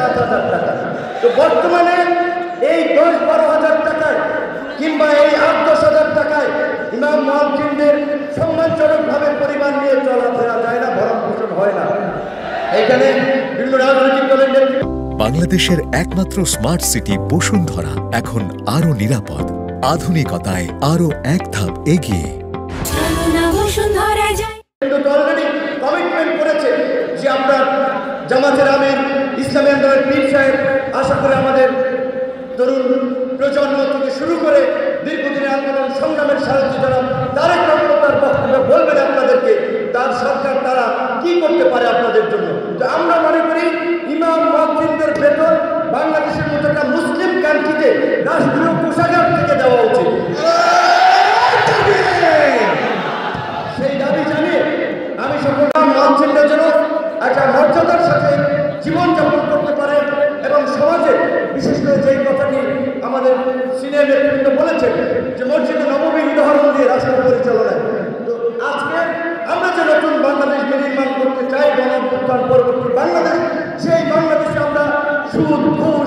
7,000 টাকা। তো বর্তমানে এই 10-12,000 টাকায় কিংবা এই 8-10,000 টাকায় ইমাম মুয়াজ্জিনদের সম্মানজনকভাবে পরিবার নিয়ে চলাফেরা যায় না, ভরণ পোষণ হয় না। এখানে বিভিন্ন রাজনৈতিক দলের নেতৃত্ব। বাংলাদেশের একমাত্র স্মার্ট সিটি বসুন্ধরা এখন আরো নিরাপদ, আধুনিকতায় আরো এক ধাপ এগিয়ে। অলরেডি কমিটমেন্ট করেছে যে আপনার জামাতের আমির ইসলামী আন্দোলনের পীর সাহেব আশা করে আমাদের তরুণ প্রজন্ম থেকে শুরু করে দীর্ঘদিনের আন্দোলন সংগ্রামের সারথী যারা তারেক রহমান তার বক্তব্যে বলবেন আপনাদেরকে তার সরকার তারা কি করতে পারে আপনাদের জন্য। তো আমরা মনে করি ইমাম মুয়াজ্জিনদের বেতন বাংলাদেশের মতো একটা মুসলিম কান্ট্রিতে রাষ্ট্রীয় কোষাগার থেকে দেওয়া উচিত। সেই দাবি জানিয়ে আমি সকল মুয়াজ্জিনদের জন্য একটা মর্যাদার সাথে জীবনযাপন করতে পারে এবং সমাজে বিশেষ করে যেই কথাটি আমাদের সিনিয়র নেতৃবৃন্দ বলেছেন যে মসজিদে নববীর উদাহরণ দিয়ে রাষ্ট্র পরিচালনায়। তো আজকে আমরা যে নতুন বাংলাদেশ নির্মাণ করতে চাই, গণঅভ্যুত্থান পরবর্তী বাংলাদেশ, সেই বাংলাদেশে আমরা সুদ ঘুষ